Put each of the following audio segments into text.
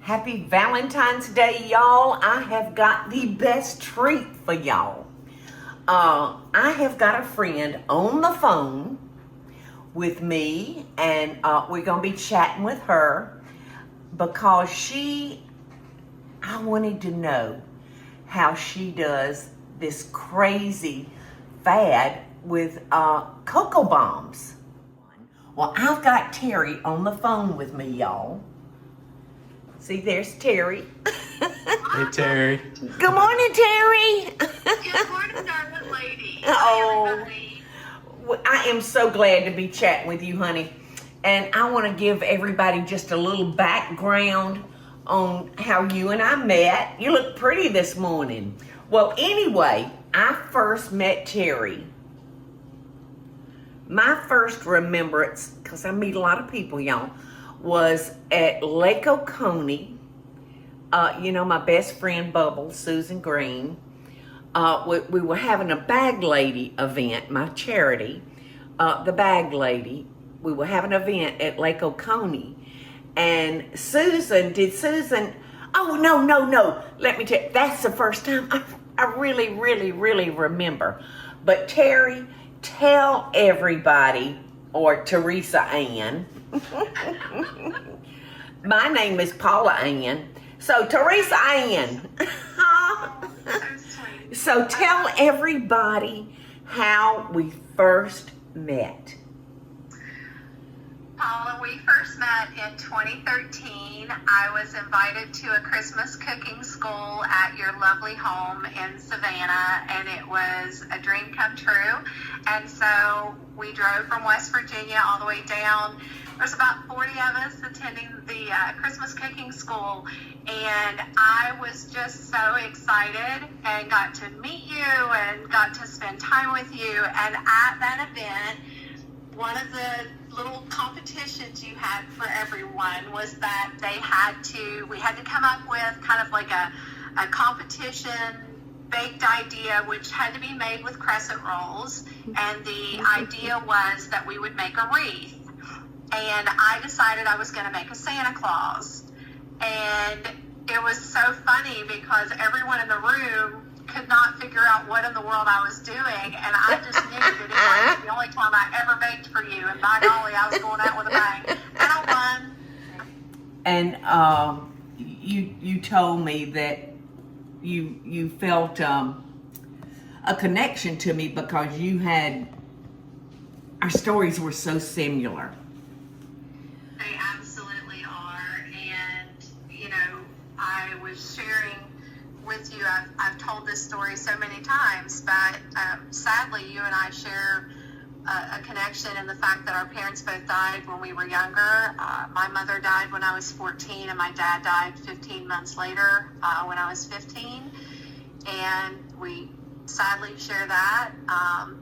Happy Valentine's Day, y'all. I have got the best treat for y'all. I have got a friend on the phone with me, and we're going to be chatting with her because I wanted to know how she does this crazy fad with cocoa bombs. Well, I've got Teri on the phone with me, y'all. See, there's Teri. Hey, Teri. Good morning, Teri. Good morning, darling lady. Oh, I am so glad to be chatting with you, honey. And I want to give everybody just a little background on how you and I met. You look pretty this morning. Well, anyway, I first met Teri. My first remembrance, because I meet a lot of people, y'all, was at Lake Oconee. My best friend, Bubble, Susan Green. We were having a bag lady event, my charity, the bag lady. We were having an event at Lake Oconee. And Susan, oh, no. Let me tell you, that's the first time I really, really, really remember. But Teri, tell everybody, or Teresa Ann. My name is Paula Ann. So Teresa Ann. So tell everybody how we first met. Paula, we first met in 2013. I was invited to a Christmas cooking school at your lovely home in Savannah, and it was a dream come true. And so we drove from West Virginia all the way down. There's about 40 of us attending the Christmas cooking school, and I was just so excited and got to meet you and got to spend time with you. And at that event, one of the little competitions you had for everyone was that we had to come up with kind of like a competition baked idea, which had to be made with crescent rolls. And the idea was that we would make a wreath. And I decided I was going to make a Santa Claus. And it was so funny because everyone in the room could not figure out what in the world I was doing, and I just knew that it was the only time I ever baked for you, and by golly, I was going out with a bang, and I won. And you told me that you felt a connection to me because our stories were so similar. They absolutely are, and I was sharing with you. I've told this story so many times, but sadly, you and I share a connection in the fact that our parents both died when we were younger. My mother died when I was 14, and my dad died 15 months later when I was 15, and we sadly share that.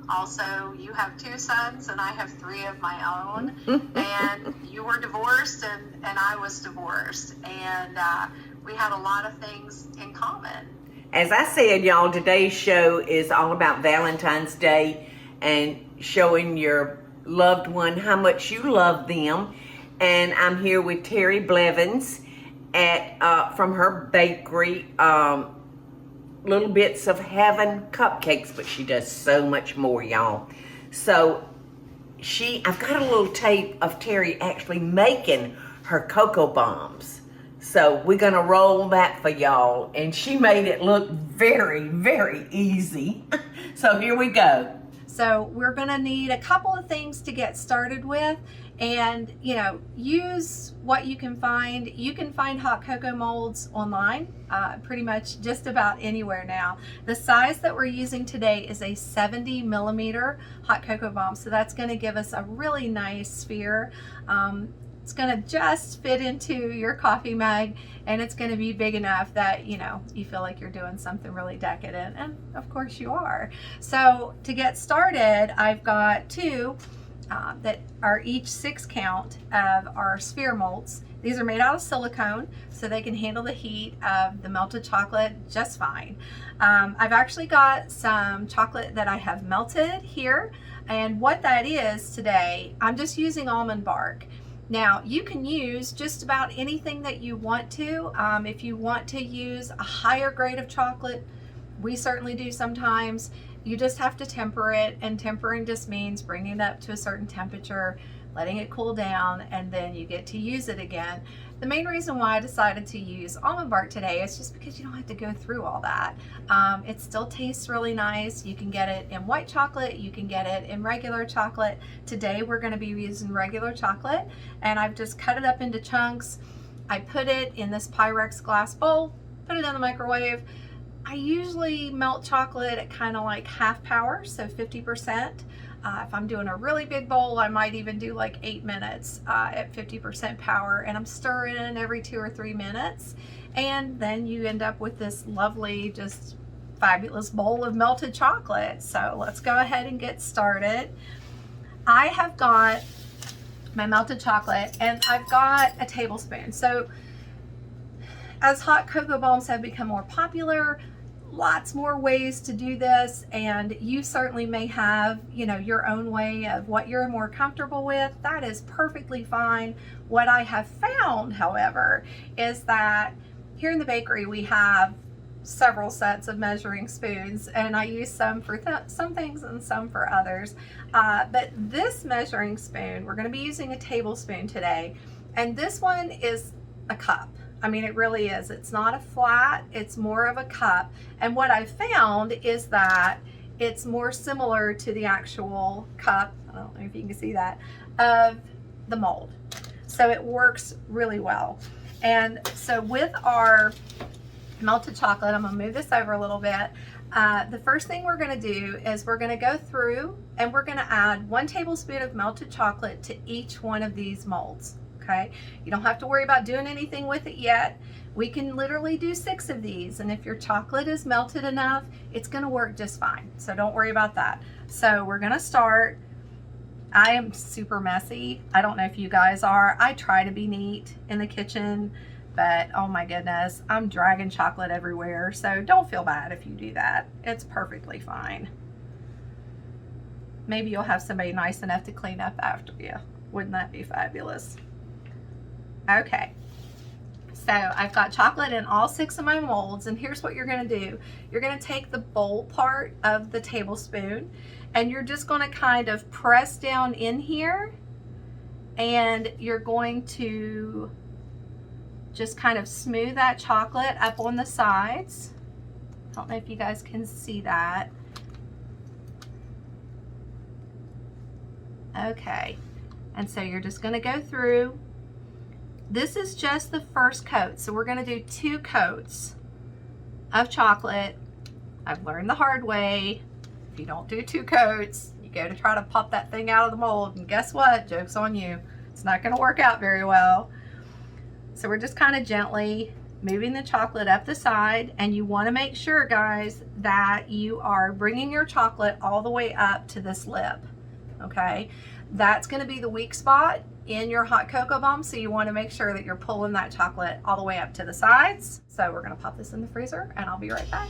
Also, you have 2 sons, and I have 3 of my own, and you were divorced, and I was divorced, and we had a lot of things in common. As I said, y'all, today's show is all about Valentine's Day and showing your loved one how much you love them. And I'm here with Teri Blevins from her bakery, Little Bits of Heaven Cupcakes, but she does so much more, y'all. So I've got a little tape of Teri actually making her cocoa bombs. So we're going to roll that for y'all. And she made it look very, very easy. So here we go. So we're going to need a couple of things to get started with. And, use what you can find. You can find hot cocoa molds online, pretty much just about anywhere now. The size that we're using today is a 70 millimeter hot cocoa bomb. So that's going to give us a really nice sphere. It's going to just fit into your coffee mug, and it's going to be big enough that, you feel like you're doing something really decadent, and of course you are. So to get started, I've got 2 that are each 6 count of our sphere molds. These are made out of silicone, so they can handle the heat of the melted chocolate just fine. I've actually got some chocolate that I have melted here, and what that is today, I'm just using almond bark. Now, you can use just about anything that you want to. If you want to use a higher grade of chocolate, we certainly do sometimes. You just have to temper it, and tempering just means bringing it up to a certain temperature, letting it cool down, and then you get to use it again. The main reason why I decided to use almond bark today is just because you don't have to go through all that. It still tastes really nice. You can get it in white chocolate, you can get it in regular chocolate. Today we're going to be using regular chocolate, and I've just cut it up into chunks. I put it in this Pyrex glass bowl, put it in the microwave. I usually melt chocolate at kind of like half power, so 50%. If I'm doing a really big bowl, I might even do like 8 minutes at 50% power, and I'm stirring every 2 or 3 minutes. And then you end up with this lovely, just fabulous bowl of melted chocolate. So let's go ahead and get started. I have got my melted chocolate, and I've got a tablespoon. So as hot cocoa bombs have become more popular, lots more ways to do this, and you certainly may have, you know, your own way of what you're more comfortable with. That is perfectly fine. What I have found, however, is that here in the bakery we have several sets of measuring spoons, and I use some for some things and some for others. But this measuring spoon, we're going to be using a tablespoon today, and this one is a cup. I mean, it really is. It's not a flat, it's more of a cup. And what I found is that it's more similar to the actual cup, I don't know if you can see that, of the mold. So it works really well. And so with our melted chocolate, I'm gonna move this over a little bit. The first thing we're gonna do is we're gonna go through and we're gonna add 1 tablespoon of melted chocolate to each one of these molds. Okay, you don't have to worry about doing anything with it yet. We can literally do 6 of these, and if your chocolate is melted enough, it's going to work just fine. So don't worry about that. So we're going to start. I am super messy. I don't know if you guys are. I try to be neat in the kitchen, but oh my goodness, I'm dragging chocolate everywhere. So don't feel bad if you do that. It's perfectly fine. Maybe you'll have somebody nice enough to clean up after you. Wouldn't that be fabulous? Okay, so I've got chocolate in all 6 of my molds, and here's what you're going to do. You're going to take the bowl part of the tablespoon, and you're just going to kind of press down in here, and you're going to just kind of smooth that chocolate up on the sides. I don't know if you guys can see that. Okay, and so you're just going to go through. This is just the first coat, so we're going to do 2 coats of chocolate. I've learned the hard way. If you don't do 2 coats, you go to try to pop that thing out of the mold, and guess what? Joke's on you. It's not going to work out very well. So we're just kind of gently moving the chocolate up the side, and you want to make sure, guys, that you are bringing your chocolate all the way up to this lip. Okay, that's going to be the weak spot in your hot cocoa bomb, so you want to make sure that you're pulling that chocolate all the way up to the sides. So we're going to pop this in the freezer, and I'll be right back.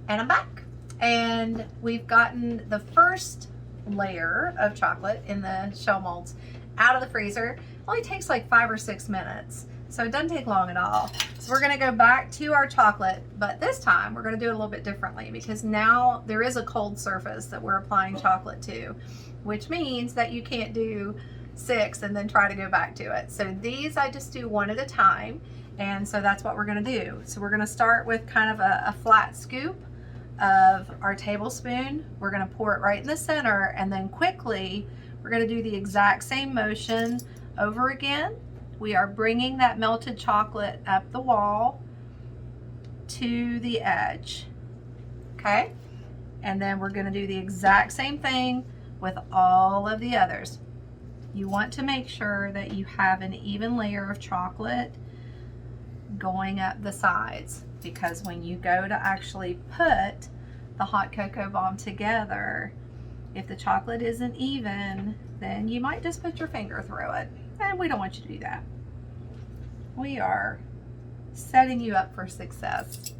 And I'm back, and we've gotten the first layer of chocolate in the shell molds out of the freezer. It only takes like 5 or 6 minutes, so it doesn't take long at all. So we're going to go back to our chocolate, but this time we're going to do it a little bit differently, because now there is a cold surface that we're applying chocolate to, which means that you can't do 6 and then try to go back to it. So these I just do 1 at a time, and so that's what we're going to do. So we're going to start with kind of a flat scoop of our tablespoon. We're going to pour it right in the center, and then quickly we're going to do the exact same motion over again. We are bringing that melted chocolate up the wall to the edge. Okay, and then we're going to do the exact same thing with all of the others. You want to make sure that you have an even layer of chocolate going up the sides, because when you go to actually put the hot cocoa bomb together, if the chocolate isn't even, then you might just put your finger through it, and we don't want you to do that. We are setting you up for success.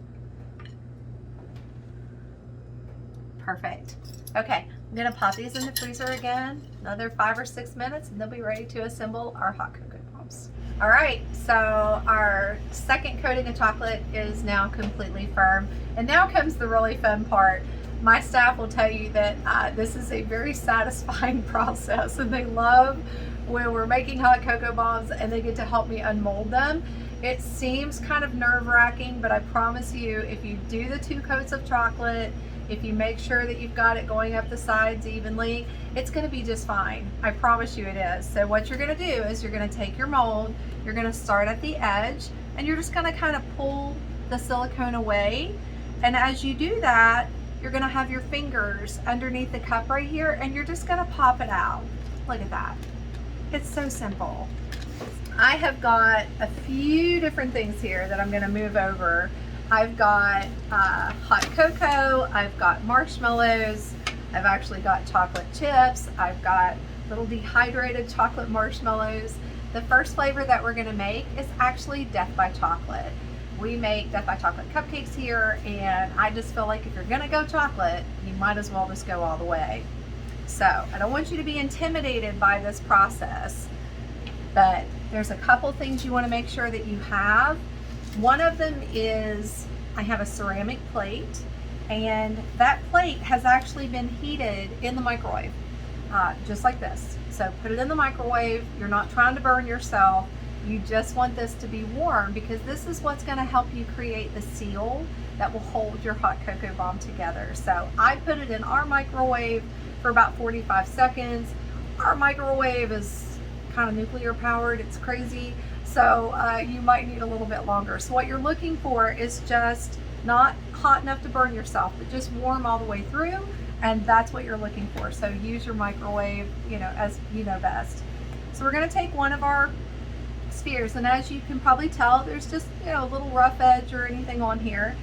Perfect. Okay, I'm gonna pop these in the freezer again, another 5 or 6 minutes, and they'll be ready to assemble our hot cocoa. All right, so our second coating of chocolate is now completely firm. And now comes the really fun part. My staff will tell you that this is a very satisfying process, and they love when we're making hot cocoa bombs and they get to help me unmold them. It seems kind of nerve-wracking, but I promise you, if you do the 2 coats of chocolate, if you make sure that you've got it going up the sides evenly, it's going to be just fine. I promise you it is. So what you're going to do is you're going to take your mold, you're going to start at the edge, and you're just going to kind of pull the silicone away. And as you do that, you're going to have your fingers underneath the cup right here, and you're just going to pop it out. Look at that. It's so simple. I have got a few different things here that I'm going to move over. I've got hot cocoa, I've got marshmallows, I've actually got chocolate chips, I've got little dehydrated chocolate marshmallows. The first flavor that we're gonna make is actually Death by Chocolate. We make Death by Chocolate cupcakes here, and I just feel like if you're gonna go chocolate, you might as well just go all the way. So I don't want you to be intimidated by this process, but there's a couple things you wanna make sure that you have. One of them is I have a ceramic plate, and that plate has actually been heated in the microwave, just like this. So put it in the microwave. You're not trying to burn yourself. You just want this to be warm, because this is what's going to help you create the seal that will hold your hot cocoa bomb together. So I put it in our microwave for about 45 seconds. Our microwave is kind of nuclear powered. It's crazy. So you might need a little bit longer. So what you're looking for is just not hot enough to burn yourself, but just warm all the way through. And that's what you're looking for. So use your microwave, as you know best. So we're gonna take one of our spheres, and as you can probably tell, there's just a little rough edge or anything on here.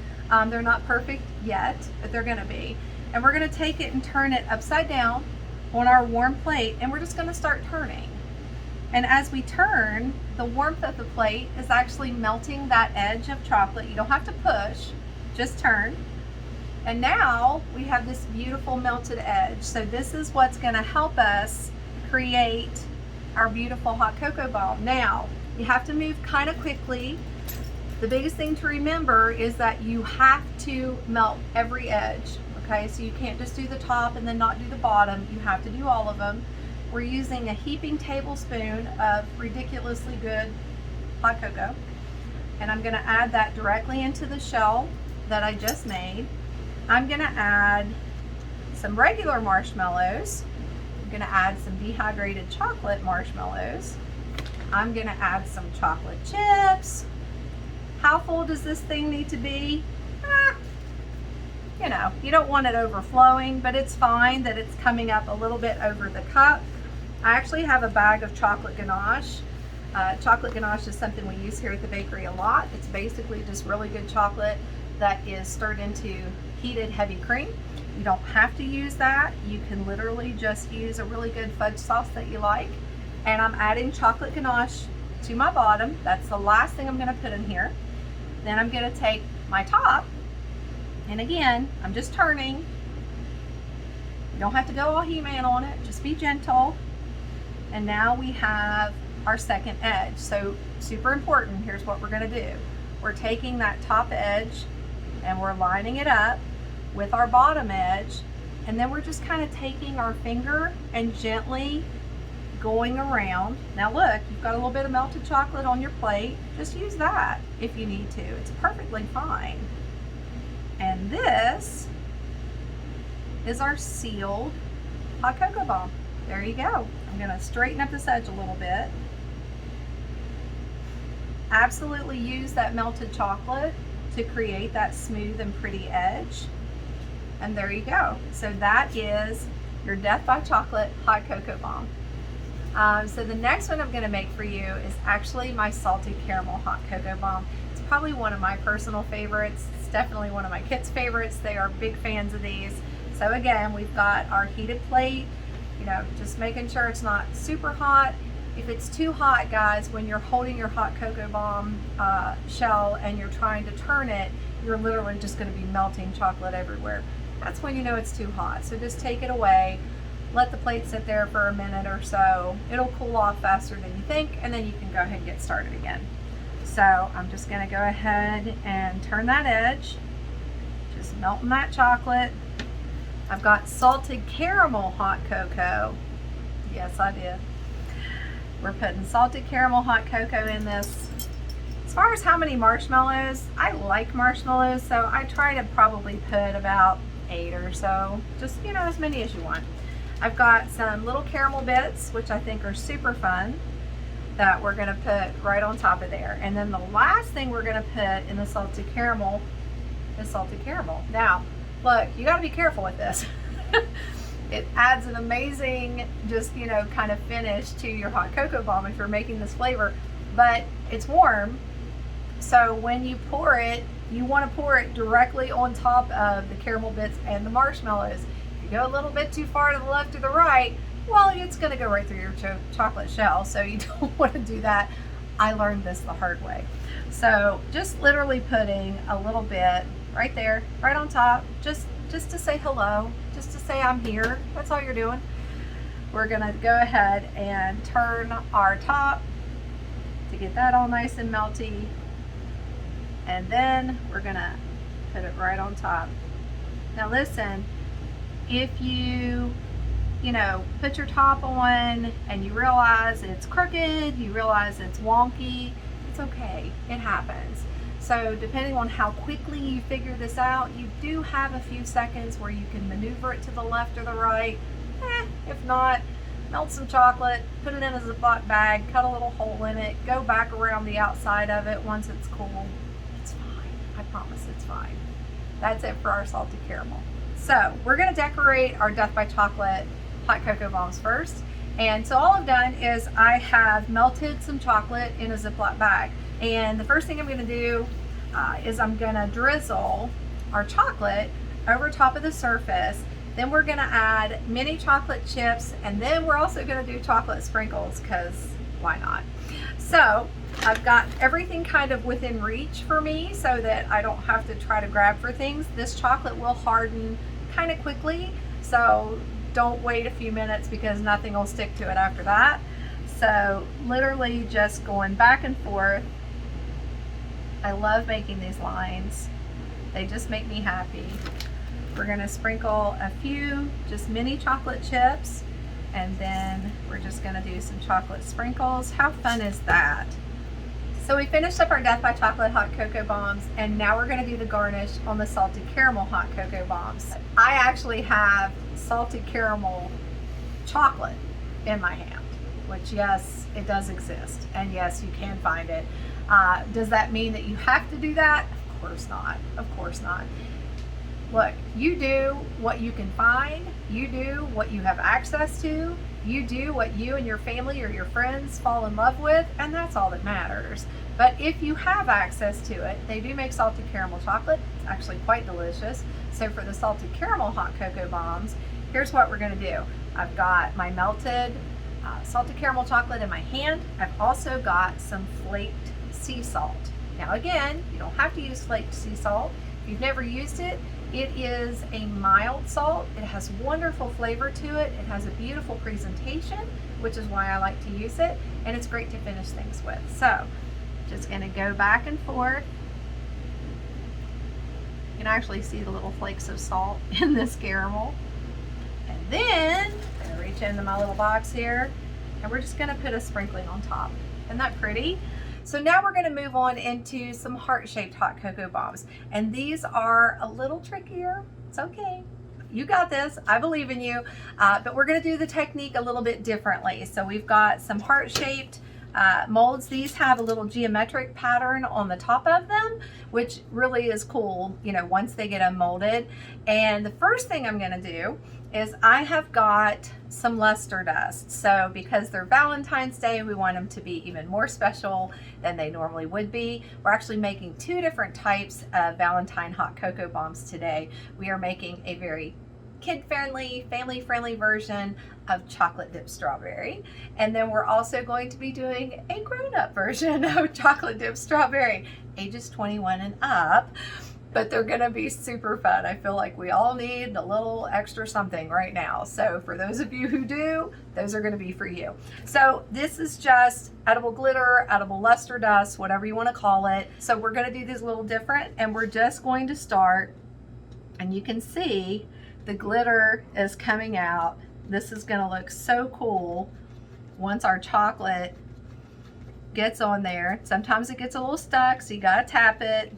They're not perfect yet, but they're gonna be. And we're gonna take it and turn it upside down on our warm plate, and we're just gonna start turning. And as we turn, the warmth of the plate is actually melting that edge of chocolate. You don't have to push, just turn. And now we have this beautiful melted edge. So this is what's gonna help us create our beautiful hot cocoa bomb. Now, you have to move kind of quickly. The biggest thing to remember is that you have to melt every edge, okay? So you can't just do the top and then not do the bottom. You have to do all of them. We're using a heaping tablespoon of ridiculously good hot cocoa, and I'm gonna add that directly into the shell that I just made. I'm gonna add some regular marshmallows. I'm gonna add some dehydrated chocolate marshmallows. I'm gonna add some chocolate chips. How full does this thing need to be? You don't want it overflowing, but it's fine that it's coming up a little bit over the cup. I actually have a bag of chocolate ganache. Chocolate ganache is something we use here at the bakery a lot. It's basically just really good chocolate that is stirred into heated heavy cream. You don't have to use that. You can literally just use a really good fudge sauce that you like. And I'm adding chocolate ganache to my bottom. That's the last thing I'm gonna put in here. Then I'm gonna take my top, and again, I'm just turning. You don't have to go all He-Man on it, just be gentle. And now we have our second edge. So super important, here's what we're gonna do. We're taking that top edge and we're lining it up with our bottom edge, and then we're just kind of taking our finger and gently going around. Now look, you've got a little bit of melted chocolate on your plate. Just use that if you need to. It's perfectly fine. And this is our sealed hot cocoa bomb. There you go. I'm gonna straighten up this edge a little bit. Absolutely use that melted chocolate to create that smooth and pretty edge. And there you go. So that is your Death by Chocolate hot cocoa bomb. So the next one I'm gonna make for you is actually my salted caramel hot cocoa bomb. It's probably one of my personal favorites. It's definitely one of my kids' favorites. They are big fans of these. So again, we've got our heated plate, just making sure it's not super hot. If it's too hot, guys, when you're holding your hot cocoa bomb shell and you're trying to turn it, you're literally just gonna be melting chocolate everywhere. That's when you know it's too hot. So just take it away. let the plate sit there for a minute or so. It'll cool off faster than you think, and then you can go ahead and get started again. So I'm just gonna go ahead and turn that edge, just melting that chocolate. I've got salted caramel hot cocoa. Yes, I did. We're putting salted caramel hot cocoa in this. As far as how many marshmallows, I like marshmallows, so I try to probably put about 8 or so, just, you know, as many as you want. I've got some little caramel bits, which I think are super fun, that we're gonna put right on top of there. And then the last thing we're gonna put in the salted caramel is salted caramel. Now, look, you gotta be careful with this. It adds an amazing, just, you know, kind of finish to your hot cocoa bomb if you're making this flavor, but it's warm. So when you pour it, you want to pour it directly on top of the caramel bits and the marshmallows. If you go a little bit too far to the left or the right, well, it's going to go right through your chocolate shell, so you don't want to do that. I learned this the hard way. So just literally putting a little bit right there, right on top, just to say hello, just to say I'm here. That's all you're doing. We're going to go ahead and turn our top to get that all nice and melty. And then we're gonna put it right on top. Now listen, if you know, put your top on and you realize it's crooked, you realize it's wonky, it's okay, it happens. So depending on how quickly you figure this out, you do have a few seconds where you can maneuver it to the left or the right. If not, melt some chocolate, put it in a Ziploc bag, cut a little hole in it, go back around the outside of it once it's cool. It's fine. I promise it's fine. That's it for our salted caramel. So we're going to decorate our Death by Chocolate hot cocoa bombs first. And so all I've done is I have melted some chocolate in a Ziploc bag. And the first thing I'm going to do is I'm going to drizzle our chocolate over top of the surface. Then we're going to add mini chocolate chips, and then we're also going to do chocolate sprinkles, because why not? So I've got everything kind of within reach for me so that I don't have to try to grab for things. This chocolate will harden kind of quickly, so don't wait a few minutes because nothing will stick to it after that. So literally just going back and forth. I love making these lines. They just make me happy. We're going to sprinkle a few just mini chocolate chips, and then we're just going to do some chocolate sprinkles. How fun is that? So we finished up our Death by Chocolate hot cocoa bombs, and now we're going to do the garnish on the salted caramel hot cocoa bombs. I actually have salted caramel chocolate in my hand, which, yes, it does exist, and yes, you can find it. Does that mean that you have to do that? Of course not. Of course not. Look, you do what you can find, you do what you have access to, you do what you and your family or your friends fall in love with, and that's all that matters. But if you have access to it, they do make salted caramel chocolate. It's actually quite delicious. So for the salted caramel hot cocoa bombs, here's what we're gonna do. I've got my melted salted caramel chocolate in my hand. I've also got some flaked sea salt. Now again, you don't have to use flaked sea salt. If you've never used it, it is a mild salt. It has wonderful flavor to it. It has a beautiful presentation, which is why I like to use it, and it's great to finish things with. So, just gonna go back and forth. You can actually see the little flakes of salt in this caramel. And then, I'm gonna reach into my little box here, and we're just gonna put a sprinkling on top. Isn't that pretty? So now we're going to move on into some heart-shaped hot cocoa bombs. And these are a little trickier. It's okay. You got this. I believe in you. But we're going to do the technique a little bit differently. So we've got some heart-shaped molds. These have a little geometric pattern on the top of them, which really is cool, you know, once they get them molded. And the first thing I'm going to do is I have got some luster dust. So because they're Valentine's Day, we want them to be even more special than they normally would be. We're actually making 2 different types of Valentine hot cocoa bombs today. We are making a very kid-friendly, family-friendly version of chocolate dipped strawberry. And then we're also going to be doing a grown-up version of chocolate dipped strawberry, ages 21 and up. but they're gonna be super fun. I feel like we all need a little extra something right now. So for those of you who do, those are gonna be for you. So this is just edible glitter, edible luster dust, whatever you wanna call it. So we're gonna do these a little different, and we're just going to start, and you can see the glitter is coming out. This is gonna look so cool once our chocolate gets on there. Sometimes it gets a little stuck, so you gotta tap it.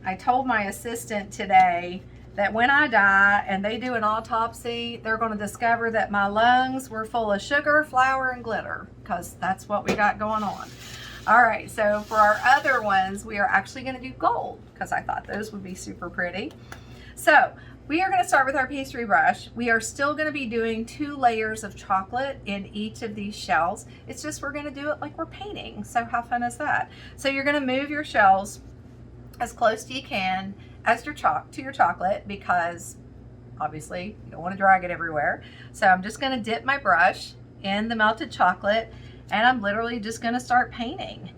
I told my assistant today that when I die and they do an autopsy, they're going to discover that my lungs were full of sugar, flour, and glitter, because that's what we got going on. All right, so for our other ones, we are actually going to do gold, because I thought those would be super pretty. So we are going to start with our pastry brush. We are still going to be doing 2 layers of chocolate in each of these shells. It's just we're going to do it like we're painting. So how fun is that? So you're going to move your shells as close to you can as your chocolate, because obviously you don't want to drag it everywhere. So I'm just going to dip my brush in the melted chocolate, and I'm literally just going to start painting.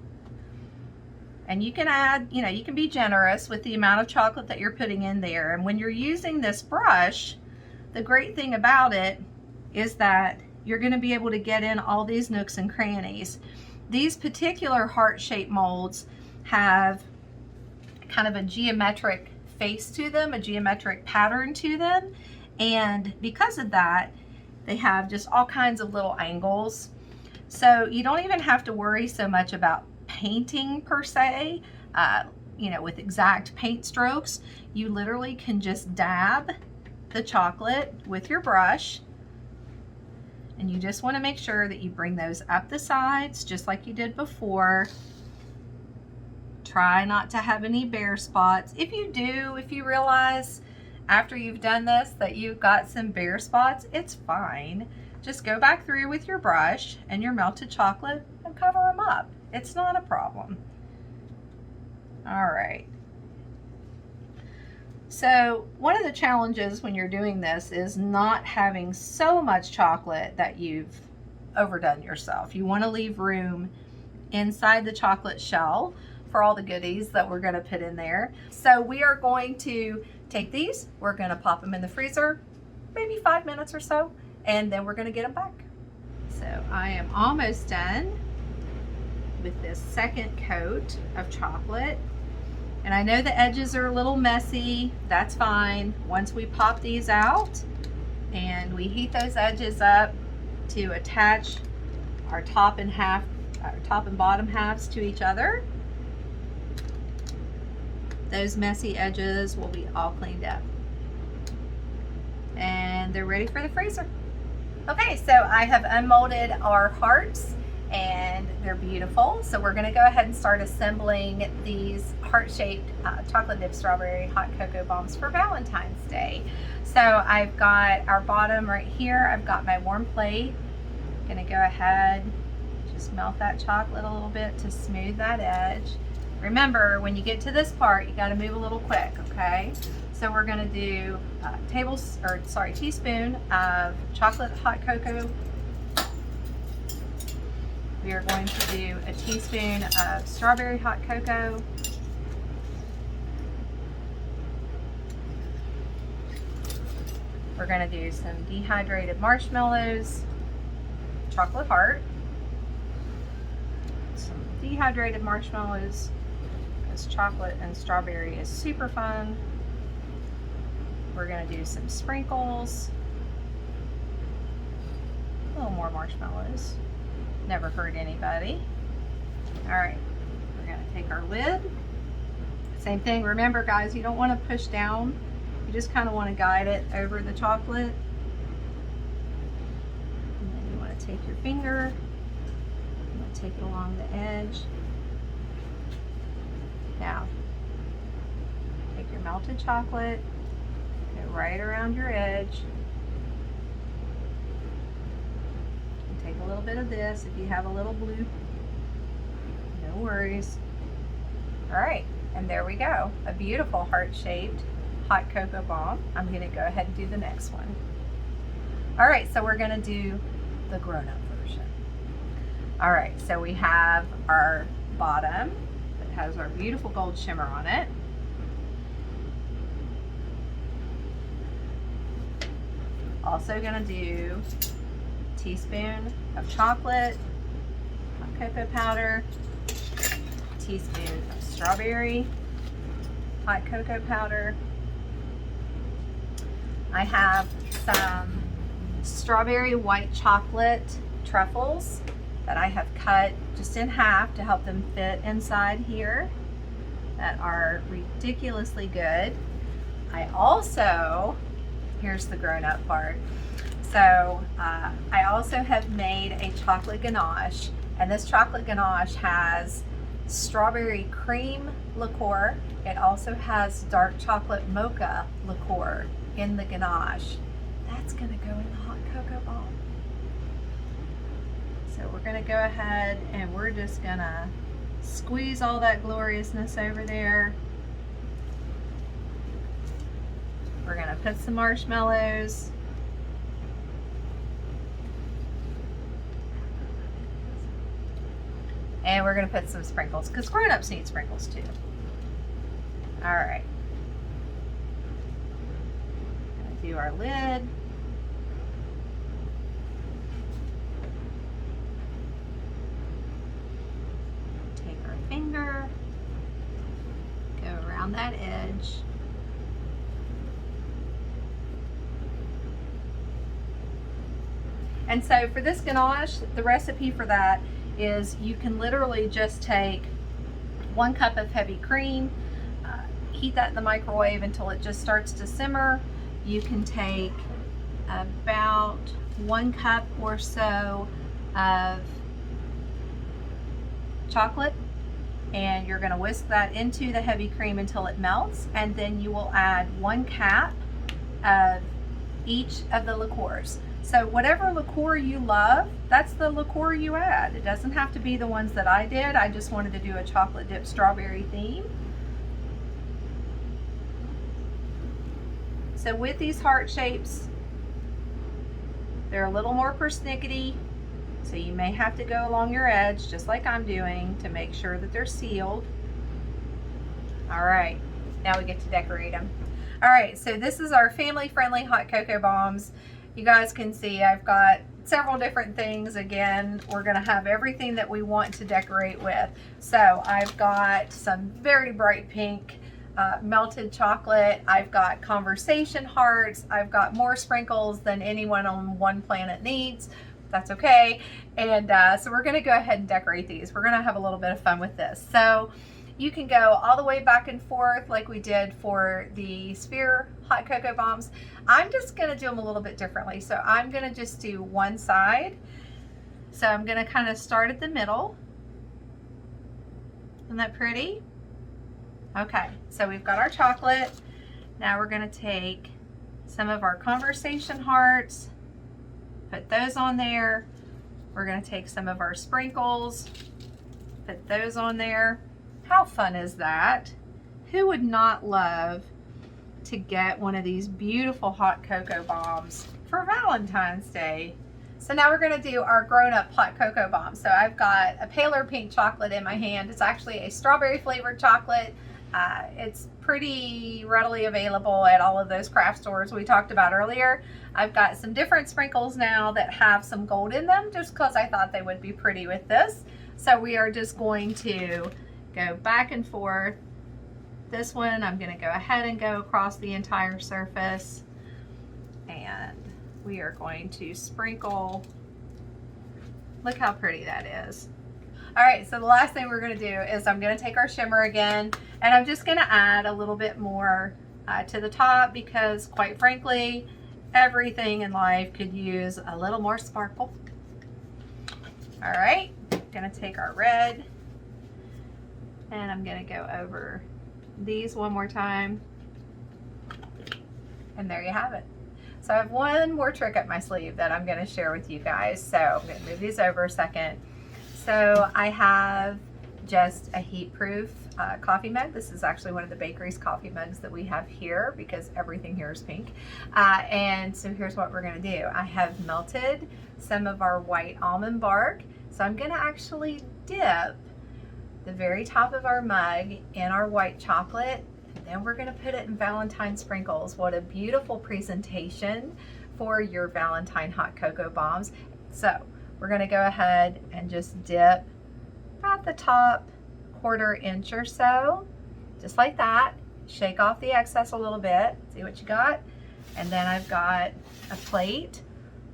And you can add, you know, you can be generous with the amount of chocolate that you're putting in there. And when you're using this brush, the great thing about it is that you're going to be able to get in all these nooks and crannies. These particular heart-shaped molds have kind of a geometric face to them, a geometric pattern to them, and because of that, they have just all kinds of little angles. So you don't even have to worry so much about painting per se, you know, with exact paint strokes. You literally can just dab the chocolate with your brush, and you just want to make sure that you bring those up the sides just like you did before. Try not to have any bare spots. If you do, if you realize after you've done this that you've got some bare spots, it's fine. Just go back through with your brush and your melted chocolate and cover them up. It's not a problem. All right. So one of the challenges when you're doing this is not having so much chocolate that you've overdone yourself. You want to leave room inside the chocolate shell for all the goodies that we're going to put in there. So we are going to take these, we're going to pop them in the freezer, maybe 5 minutes or so, and then we're going to get them back. So I am almost done with this second coat of chocolate. And I know the edges are a little messy, that's fine. Once we pop these out and we heat those edges up to attach our top and bottom halves to each other, those messy edges will be all cleaned up. And they're ready for the freezer. Okay, so I have unmolded our hearts and they're beautiful. So we're gonna go ahead and start assembling these heart-shaped chocolate dip strawberry hot cocoa bombs for Valentine's Day. So I've got our bottom right here. I've got my warm plate. I'm gonna go ahead, just melt that chocolate a little bit to smooth that edge. Remember, when you get to this part, you got to move a little quick, okay? So we're going to do a teaspoon of chocolate hot cocoa. We are going to do a teaspoon of strawberry hot cocoa. We're going to do some dehydrated marshmallows, chocolate heart, some dehydrated marshmallows. Chocolate and strawberry is super fun. We're going to do some sprinkles, a little more marshmallows, never hurt anybody. All right, we're going to take our lid, same thing. Remember guys, you don't want to push down, you just kind of want to guide it over the chocolate, and then you want to take your finger, you want to take it along the edge. Now, take your melted chocolate, go right around your edge, and take a little bit of this. If you have a little blue, no worries. All right, and there we go. A beautiful heart-shaped hot cocoa bomb. I'm gonna go ahead and do the next one. All right, so we're gonna do the grown-up version. All right, so we have our bottom, has our beautiful gold shimmer on it. Also gonna do a teaspoon of chocolate, hot cocoa powder, a teaspoon of strawberry hot cocoa powder. I have some strawberry white chocolate truffles that I have cut just in half to help them fit inside here, that are ridiculously good. I also, here's the grown-up part. So I also have made a chocolate ganache, and this chocolate ganache has strawberry cream liqueur. It also has dark chocolate mocha liqueur in the ganache. That's gonna go in the hot cocoa bomb. So we're gonna go ahead and we're just gonna squeeze all that gloriousness over there. We're gonna put some marshmallows. And we're gonna put some sprinkles, because grown-ups need sprinkles too. All right. Gonna do our lid. Take our finger, go around that edge. And so for this ganache, the recipe for that is you can literally just take 1 cup of heavy cream, heat that in the microwave until it just starts to simmer. You can take about 1 cup or so of chocolate, and you're going to whisk that into the heavy cream until it melts, and then you will add 1 cap of each of the liqueurs. So whatever liqueur you love, that's the liqueur you add. It doesn't have to be the ones that I did. I just wanted to do a chocolate dip strawberry theme. So with these heart shapes, they're a little more persnickety, so you may have to go along your edge, just like I'm doing, to make sure that they're sealed. All right, now we get to decorate them. All right, so this is our family-friendly hot cocoa bombs. You guys can see I've got several different things. Again, we're gonna have everything that we want to decorate with. So I've got some very bright pink melted chocolate. I've got conversation hearts. I've got more sprinkles than anyone on one planet needs. That's okay. And so we're gonna go ahead and decorate these. We're gonna have a little bit of fun with this. So you can go all the way back and forth like we did for the sphere hot cocoa bombs. I'm just gonna do them a little bit differently. So I'm gonna just do one side. So I'm gonna kind of start at the middle. Isn't that pretty? Okay, so we've got our chocolate. Now we're gonna take some of our conversation hearts, put those on there. We're gonna take some of our sprinkles, put those on there. How fun is that? Who would not love to get one of these beautiful hot cocoa bombs for Valentine's Day? So now we're gonna do our grown-up hot cocoa bomb. So I've got a paler pink chocolate in my hand. It's actually a strawberry flavored chocolate. It's pretty readily available at all of those craft stores we talked about earlier. I've got some different sprinkles now that have some gold in them, just because I thought they would be pretty with this. So we are just going to go back and forth. This one I'm going to go ahead and go across the entire surface, and we are going to sprinkle. Look how pretty that is. All right, so the last thing we're going to do is I'm going to take our shimmer again, and I'm just going to add a little bit more to the top, because quite frankly, everything in life could use a little more sparkle. All right, going to take our red, and I'm going to go over these one more time, and there you have it. So I have one more trick up my sleeve that I'm going to share with you guys. So I'm going to move these over a second. So I have just a heat proof coffee mug. This is actually one of the bakery's coffee mugs that we have here, because everything here is pink. And so here's what we're going to do. I have melted some of our white almond bark. So I'm going to actually dip the very top of our mug in our white chocolate. And then we're gonna put it in Valentine sprinkles. What a beautiful presentation for your Valentine hot cocoa bombs. So we're gonna go ahead and just dip about the top 1/4 inch or so, just like that. Shake off the excess a little bit, see what you got. And then I've got a plate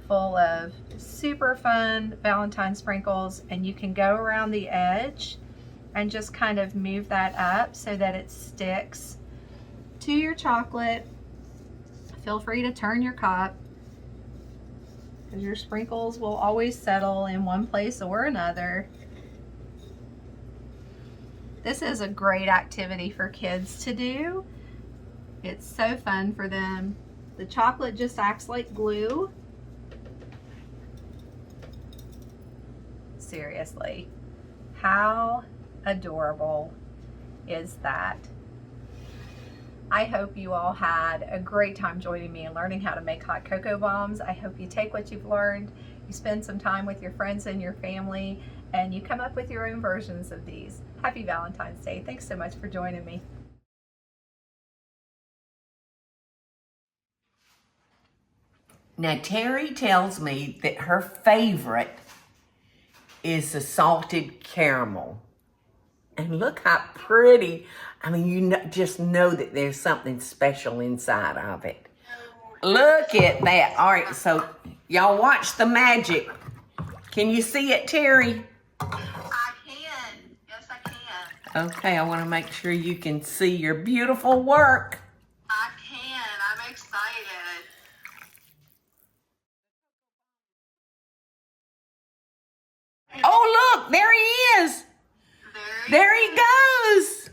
full of super fun Valentine sprinkles, and you can go around the edge and just kind of move that up so that it sticks to your chocolate. Feel free to turn your cup, because your sprinkles will always settle in one place or another. This is a great activity for kids to do. It's so fun for them. The chocolate just acts like glue. Seriously, how adorable is that? I hope you all had a great time joining me and learning how to make hot cocoa bombs. I hope you take what you've learned, you spend some time with your friends and your family, and you come up with your own versions of these. Happy Valentine's Day. Thanks so much for joining me. Now, Teri tells me that her favorite is the salted caramel. And look how pretty. I mean, you just know that there's something special inside of it. Look at that. All right, so y'all watch the magic. Can you see it, Teri? I can. Yes, I can. Okay, I want to make sure you can see your beautiful work. I can. I'm excited. Oh, look, there he is. There he goes.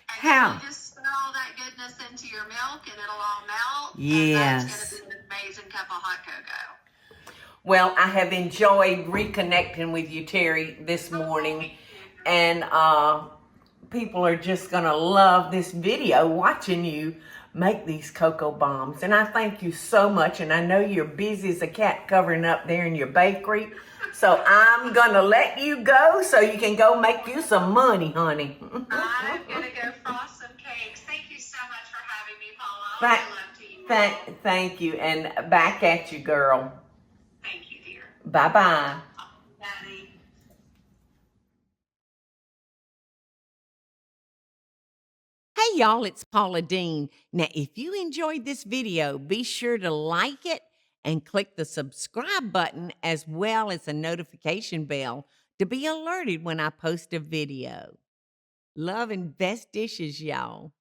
How? You just stir all that goodness into your milk and it'll all melt. Yes. And that's going to be an amazing cup of hot cocoa. Well, I have enjoyed reconnecting with you, Teri, this morning. And people are just going to love this video watching you make these cocoa bombs. And I thank you so much. And I know you're busy as a cat covering up there in your bakery. So I'm going to let you go so you can go make you some money, honey. I'm going to go frost some cakes. Thank you so much for having me, Paula. I love to you. Thank you. And back at you, girl. Thank you, dear. Bye-bye. Daddy. Hey y'all, it's Paula Deen. Now, if you enjoyed this video, be sure to like it and click the subscribe button as well as the notification bell to be alerted when I post a video. Love and best dishes, y'all.